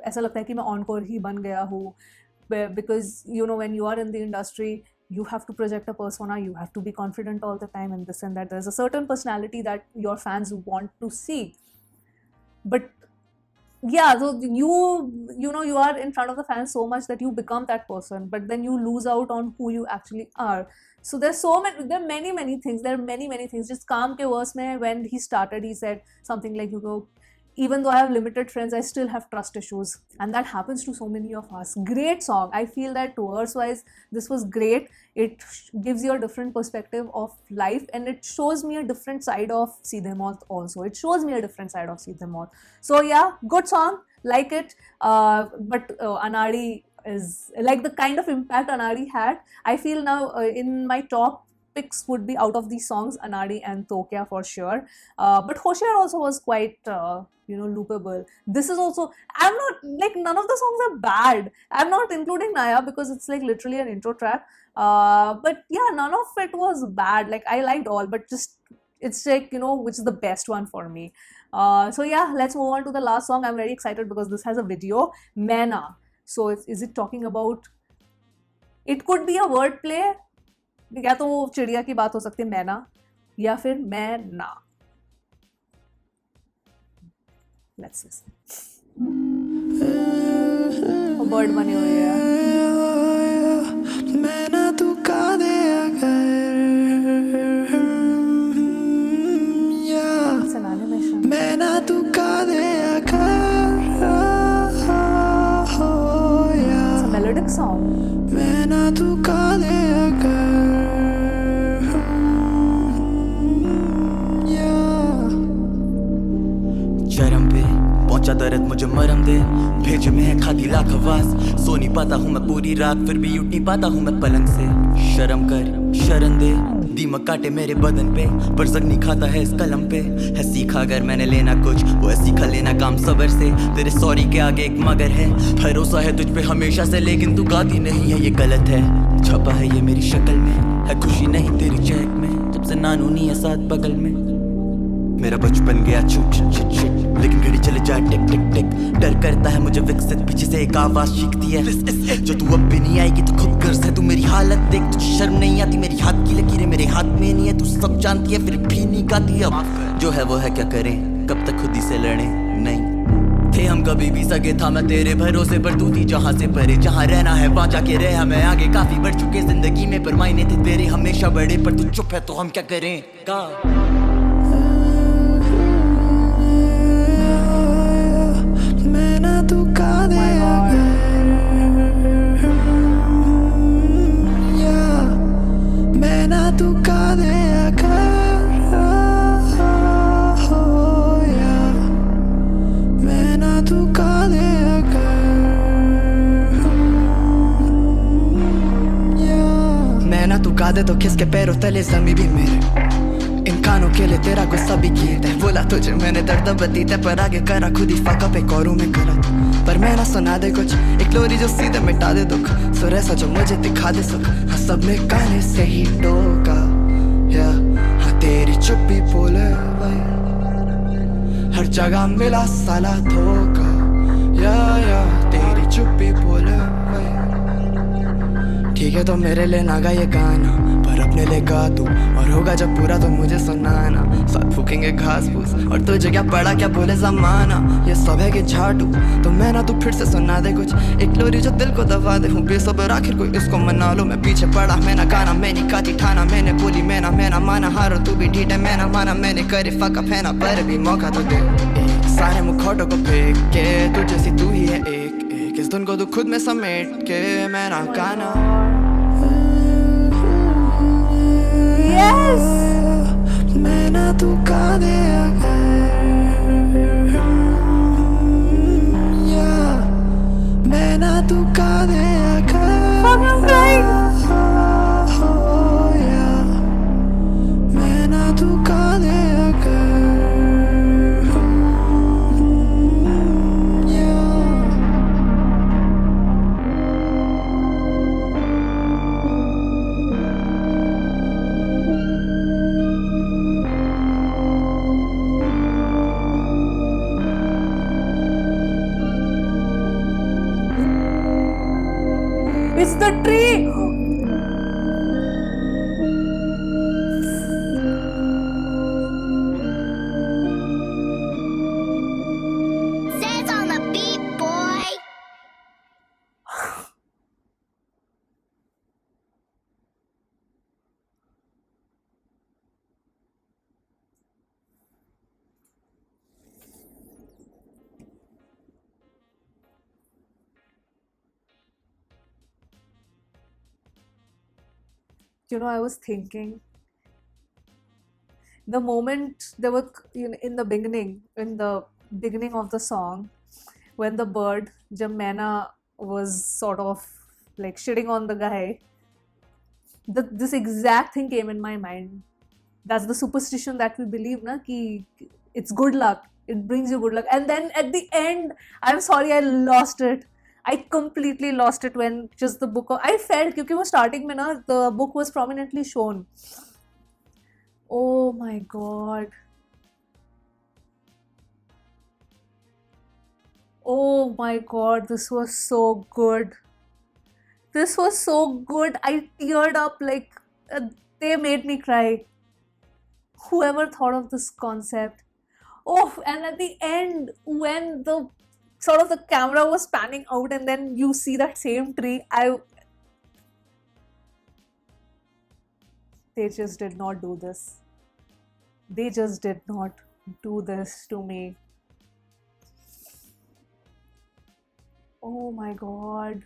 ऐसा लगता है कि मैं encore ही बन गया हूँ, because when you are in the industry you have to project a persona, you have to be confident all the time and this and that. There's a certain personality that your fans want to see. But yeah, so you are in front of the fans so much that you become that person, but then you lose out on who you actually are. So there are many things. There are many things. Just Kaam ke verse mein, when he started, he said something like, even though I have limited friends, I still have trust issues. And that happens to so many of us. Great song. I feel that verse-wise, this was great. It gives you a different perspective of life, and it shows me a different side of Seedhe Maut also. Seedhe Maut. So yeah, good song. Like it. But Anaadi is like the kind of impact Anaadi had. I feel now in my top picks would be, out of these songs, Anaadi and To Kya for sure. But hoshiyaar also was quite loopable. This is also, I'm not like, none of the songs are bad. I'm not including Nayaab because it's like literally an intro track. But yeah, none of it was bad. Like I liked all, but just it's like which is the best one for me. So yeah, let's move on to the last song. I'm very excited because this has a video, Maina. So is it talking about? It could be a word play. या तो वो चिड़िया की बात हो सकती है मैना, या फिर मैना. Let's listen. वो बर्ड बने हुए हैं. मैना तू का दे अगर, मैना तू का दे अगर, it's a melodic song. मैना तू का दे अगर. शर्म पे पहुंचा दर्द मुझे मरम दे, भेज में है खाती लाख आवाज, सो नहीं पाता हूँ मैं पूरी रात, फिर भी उठ नहीं पाता हूँ मैं पलंग से. शर्म कर शरण दे, दीमक काटे मेरे बदन पे, पर जग नहीं खाता है इस कलम पे. है सीखा अगर मैंने लेना कुछ, वो है सीखा लेना काम सबर से. तेरे सॉरी के आगे एक मगर है, भरोसा है तुझ पे हमेशा से, लेकिन तू गाती नहीं है, ये गलत है. छपा है ये मेरी शक्ल में, है खुशी नहीं तेरी चहक में, जब से नानू नहीं है साथ बगल में. मेरा बचपन गया छूट छिट छिट, लेकिन घड़ी चले जाए टिक टिक टिक. डर करता है मुझे विकसित, पीछे से एक आवाज चीखती है, जो तू अब भी नहीं आएगी तो खुद गर्ज है. तू मेरी हालत देख, तुझे शर्म नहीं आती, मेरी हाथ की लकीरें मेरे हाथ में नहीं है, तू सब जानती है फिर भी नहीं गाती. अब जो है वो है, क्या करें, कब तक खुद ही से लड़े. नहीं थे हम कभी भी सगे, था मैं तेरे भरोसे पर, तू थी जहाँ से परे. जहाँ रहना है वहाँ जाके रहे, हमें आगे काफी बढ़ चुके जिंदगी में, पर मायने थे तेरे हमेशा बड़े. पर तू चुप है तो हम क्या करें. मैना तू का दे अगर, मैना तू का दे अगर, मैना तू का दे अगर, मैना तू का दे तो खिसके पैरों तले जमी भी मेरे इन कानों के लिए तेरा गुस्सा भी गीत है बोला तुझे मैंने दर्द बतीत है पर आगे करा खुद ही फक अप एक औरों में गलत पर मैं ना सुना दे कुछ एक लोरी जो सीधे मिटा दे दुख सुर ऐसा जो मुझे दिखा दे सुख हाँ सब ने गाने से ही टोका या हाँ तेरी चुप्पी बोले हर जगह मिला साला धोखा या तेरी चुप्पी बोले ठीक है तो मेरे लिए ना गा ये गाना पर अपने लिए गा तू और होगा जब पूरा तो मुझे सुनाना साथ फूकेंगे घास फूस और तुझे क्या पड़ा क्या बोले जमाना ये सब है कि झाटू तो मैं ना तू फिर से सुना दे कुछ एक लोरी जो दिल को दबा दे हूँ बेसब्र आखिर कोई इसको मना लो मैं पीछे पड़ा मैं ना गाना मैंने काटी ठाना मैंने बोली मैं ना माना हारो तू भी ढीठ है मैं ना माना मैंने करे फक अप है ना पर भी मौका तो दे सारे मुखौटों को फेंक के तू जैसी तू ही है एक इस धुन को तू खुद में समेट के मैं ना गाना Yes! मैं ना तू गा दे मैं ना तू गा दे I'm crying! मैं ना तू गा दे It's the tree! Says on the beat, boy. You know, I was thinking the moment there were, you know, in the beginning of the song, when the bird, Maina, was sort of like shitting on the guy, this exact thing came in my mind. That's the superstition that we believe, na, ki it's good luck. It brings you good luck. And then at the end, I'm sorry, I lost it. I completely lost it when just the book. I felt क्योंकि वो starting में ना the book was prominently shown. Oh my god. Oh my god, this was so good. This was so good. I teared up like they made me cry. Whoever thought of this concept. Oh, and at the end, when the sort of the camera was panning out and then you see that same tree, they just did not do this. They just did not do this to me. Oh my god.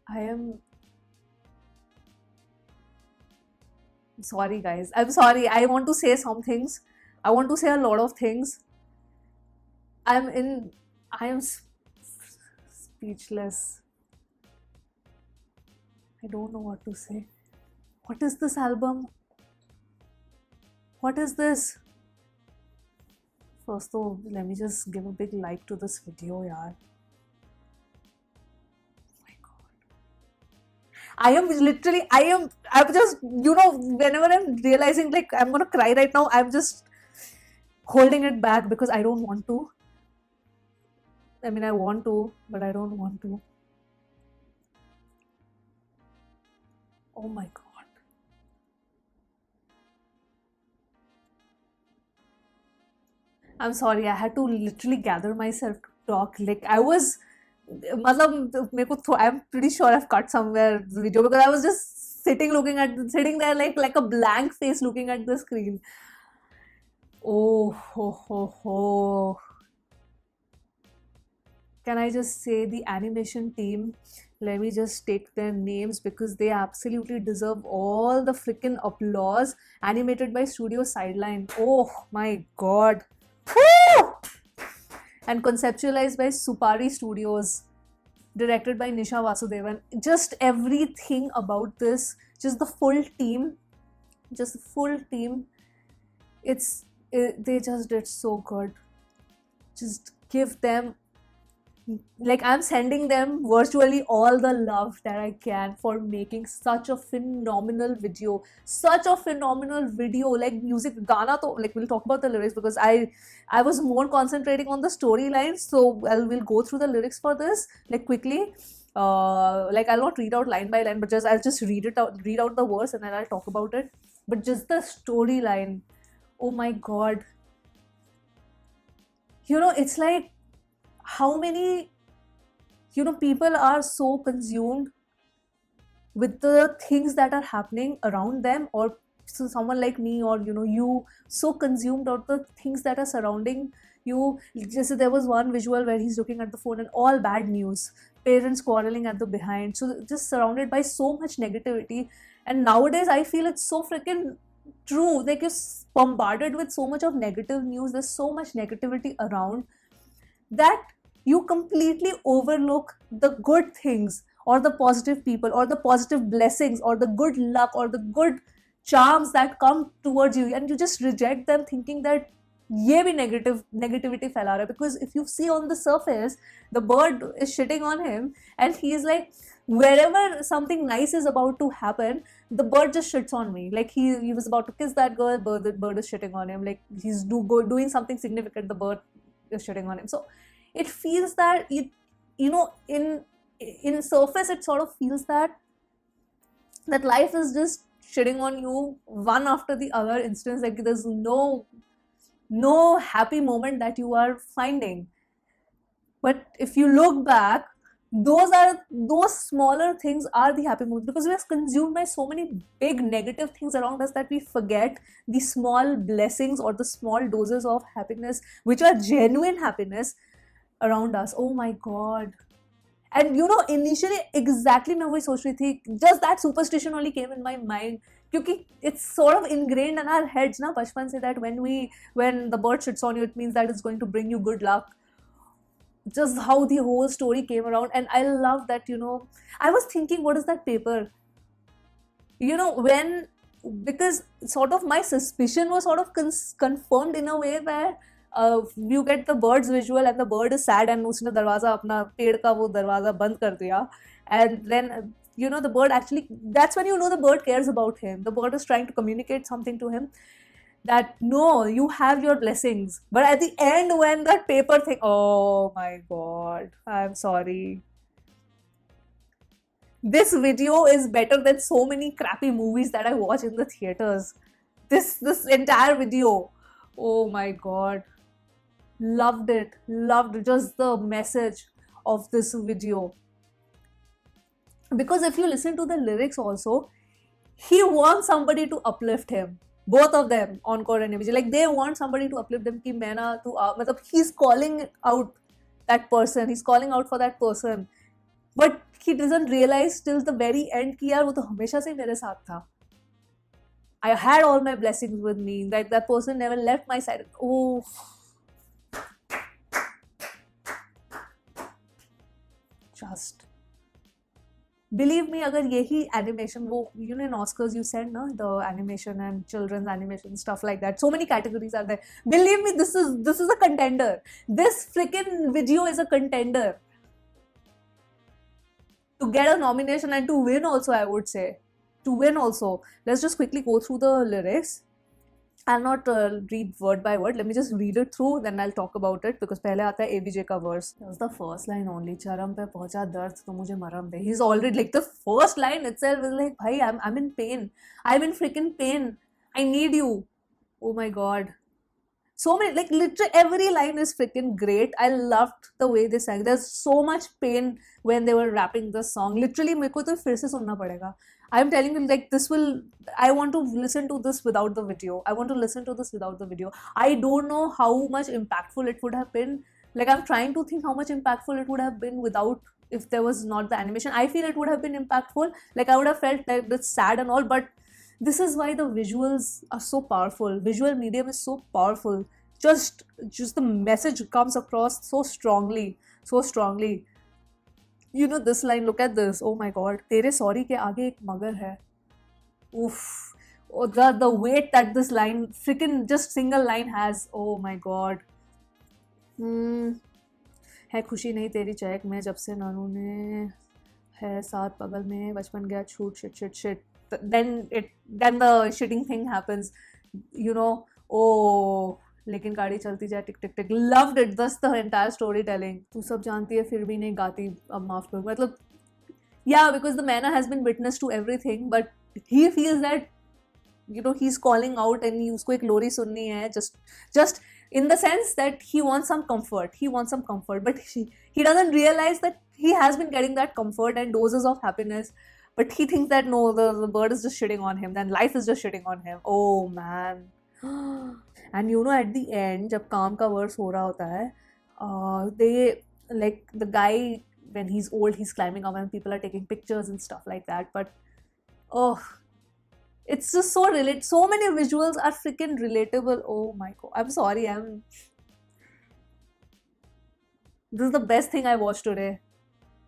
I'm sorry, guys. I'm sorry. I want to say some things. I want to say a lot of things. I am speechless. I don't know what to say. What is this album? What is this? First though, let me just give a big like to this video, yaar. I'm just, you know, whenever I'm realizing like I'm gonna cry right now, I'm just holding it back because I don't want to. I mean, I want to, but I don't want to. Oh my god. I'm sorry, I had to literally gather myself to talk. Like, I was, I'm pretty sure I've cut somewhere the video because I was just sitting there like a blank face looking at the screen. Oh, ho, ho, ho. Can I just say the animation team? Let me just take their names because they absolutely deserve all the freaking applause. Animated by Studio Sideline. Oh my god. Whew! And conceptualized by Supari Studios. directed by Nisha Vasudevan. Just everything about this, just the full team, they just did so good. Just give them, like, I'm sending them virtually all the love that I can for making such a phenomenal video. Like music, Gana, to, like, we'll talk about the lyrics because I was more concentrating on the storyline. So we'll go through the lyrics for this, like, quickly. Like, I'll not read out line by line, but I'll just read out the verse and then I'll talk about it. But just the storyline, oh my god. It's like, how many people are so consumed with the things that are happening around them, or so someone like me, or you, so consumed of the things that are surrounding you. Just, there was one visual where he's looking at the phone and all bad news, parents quarreling at the behind, so just surrounded by so much negativity. And nowadays I feel it's so freaking true. Like, you're bombarded with so much of negative news, there's so much negativity around that you completely overlook the good things, or the positive people, or the positive blessings, or the good luck, or the good charms that come towards you, and you just reject them, thinking that ye bhi negativity fela raha hai. Because if you see on the surface, the bird is shitting on him, and he is like, wherever something nice is about to happen, the bird just shits on me. Like, he was about to kiss that girl, the bird is shitting on him. Like, he's doing something significant, the bird is shitting on him. So it feels that in surface, it sort of feels that life is just shitting on you one after the other instance. Like, there's no happy moment that you are finding. But if you look back, those smaller things are the happy moments, because we are consumed by so many big negative things around us that we forget the small blessings or the small doses of happiness, which are genuine happiness around us. Oh my god. And initially exactly मैं वही सोच रही थी, just that superstition only came in my mind, क्योंकि it's sort of ingrained in our heads ना बचपन से, that when the bird shits on you, it means that it's going to bring you good luck. Just how the whole story came around. And I love that, I was thinking, what is that paper? Because sort of my suspicion was sort of confirmed in a way where you get the bird's visual and the bird is sad and उसने दरवाजा अपना पेड़ का वो दरवाजा बंद कर दिया, and then the bird actually, that's when the bird cares about him. The bird is trying to communicate something to him, that no, you have your blessings. But at the end, when that paper thing, oh my god, I'm sorry. This video is better than so many crappy movies that I watch in the theaters. This entire video, oh my god, loved it. Just the message of this video. Because if you listen to the lyrics also, he wants somebody to uplift him. Both of them, Encore and ABJ, like, they want somebody to uplift them. Ki maina tu matlab, he's calling out that person, he's calling out for that person, but he doesn't realize till the very end कि यार वो तो हमेशा से मेरे साथ था. I had all my blessings with me. Like, that person never left my side. Oh, just believe me, अगर यही animation, वो in Oscars you said na, the animation and children's animation, stuff like that, so many categories are there. Believe me, this is a contender. This freaking video is a contender to get a nomination and to win also, I would say. To win also. Let's just quickly go through the lyrics. I'll not read word by word. Let me just read it through, then I'll talk about it, because पहले आता है ABJ का verse. That's the first line only. चरम पे पहुंचा दर्द तो मुझे मरम दे. He's already, like, the first line itself is like, भाई, I'm in pain. I'm in freaking pain. I need you. Oh my god. So many, like, literally every line is freaking great. I loved the way they sang. There's so much pain when they were rapping this song. Literally, मेरे को तो फिर से सुनना पड़ेगा. I'm telling you, like, I want to listen to this without the video. I don't know how much impactful it would have been. Like, I'm trying to think how much impactful it would have been if there was not the animation. I feel it would have been impactful. Like, I would have felt like it's sad and all, but this is why the visuals are so powerful. Visual medium is so powerful. Just the message comes across so strongly. You know this line, look at this. Oh my god. तेरे sorry के आगे एक मगर है. Oof. Oh, the weight that this line, freaking just single line has. Oh my god. है खुशी नहीं तेरी चहक में जब से नानू ने है साथ बगल में बचपन गया छूट shit. Then the shitting thing happens. You know, oh, लेकिन गाड़ी चलती जाए टिक टिक टिक. Loved it. That's the entire storytelling. तू सब जानती है फिर भी नहीं गाती अब माफ करो. मतलब yeah, because the maina has been witness to everything, but he feels that, you know, he's calling out and उसको एक लोरी सुननी है, just in the sense that he wants some comfort, but he doesn't realize that he has been getting that comfort and doses of happiness, but he thinks that no, the bird is just shitting on him, then life is just shitting on him. Oh man. And you know, at the end जब काम का verse हो रहा होता है, they, like, the guy, when he's old, he's climbing up and people are taking pictures and stuff like that, but oh, it's just so so many visuals are freaking relatable. Oh my god, I'm sorry, this is the best thing I watched today.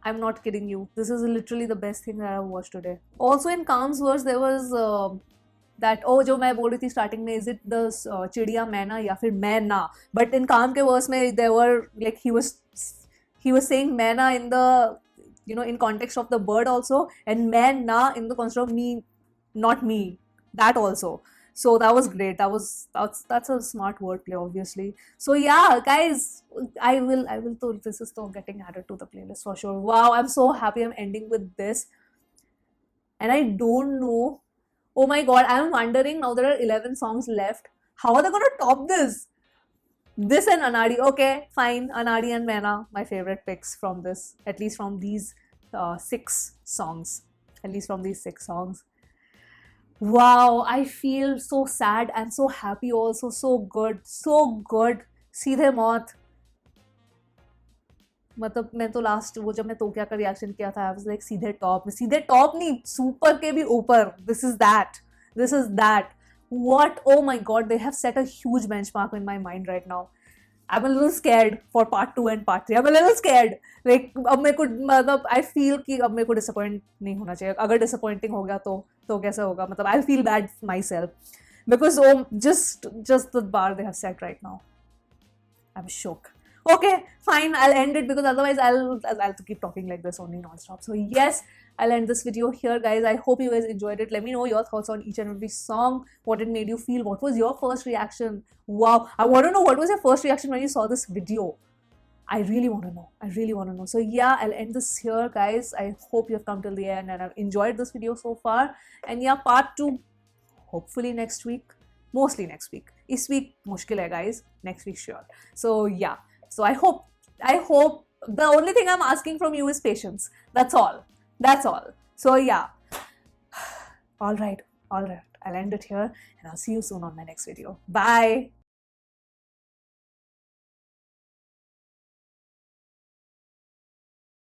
I'm not kidding you, this is literally the best thing that I watched today. Also in Kam's verse there was that, oh, जो मैं बोल रही थी starting में, is it the चिड़िया मैना या फिर मैना, but in Kam के verse में there were, like, he was saying maina in the, you know, in context of the bird also, and maina in the context of me, not me, that also. So that was great. That's a smart wordplay, obviously. So yeah, guys, I will. So this is still getting added to the playlist for sure. Wow, I'm so happy I'm ending with this. And I don't know. Oh my god, I'm wondering, now there are 11 songs left. How are they gonna top this? This and Anaadi, okay, fine. Anaadi and Maina, my favorite picks from this, at least from these 6 songs. Wow, I feel so sad and so happy also. So good. Seedhe Maut. मतलब मैं तो last वो जब मैं तो क्या का reaction किया था, I was like सीधे टॉप नहीं, सुपर के भी ऊपर. This is that. What? Oh my god, they have set a huge benchmark in my mind right now. I'm a little scared for part 2 and part 3. I'm a little scared. Like, अब मेरे को, मतलब, I feel कि अब मेरे को disappoint नहीं होना चाहिए. अगर disappointing हो गया तो कैसे होगा? मतलब, I'll feel bad myself. Because, oh, just the bar they have set right now. I'm shook. Okay, fine, I'll end it because otherwise I'll keep talking like this only non-stop. So yes, I'll end this video here, guys. I hope you guys enjoyed it. Let me know your thoughts on each and every song, what it made you feel, what was your first reaction. Wow, I want to know what was your first reaction when you saw this video. I really want to know. So yeah, I'll end this here, guys. I hope you have come till the end and I've enjoyed this video so far. And yeah, part 2, hopefully next week, mostly next week. This week, mushkil hai, guys. Next week, sure. So yeah. So I hope the only thing I'm asking from you is patience. That's all. So yeah. All right. I'll end it here and I'll see you soon on my next video. Bye.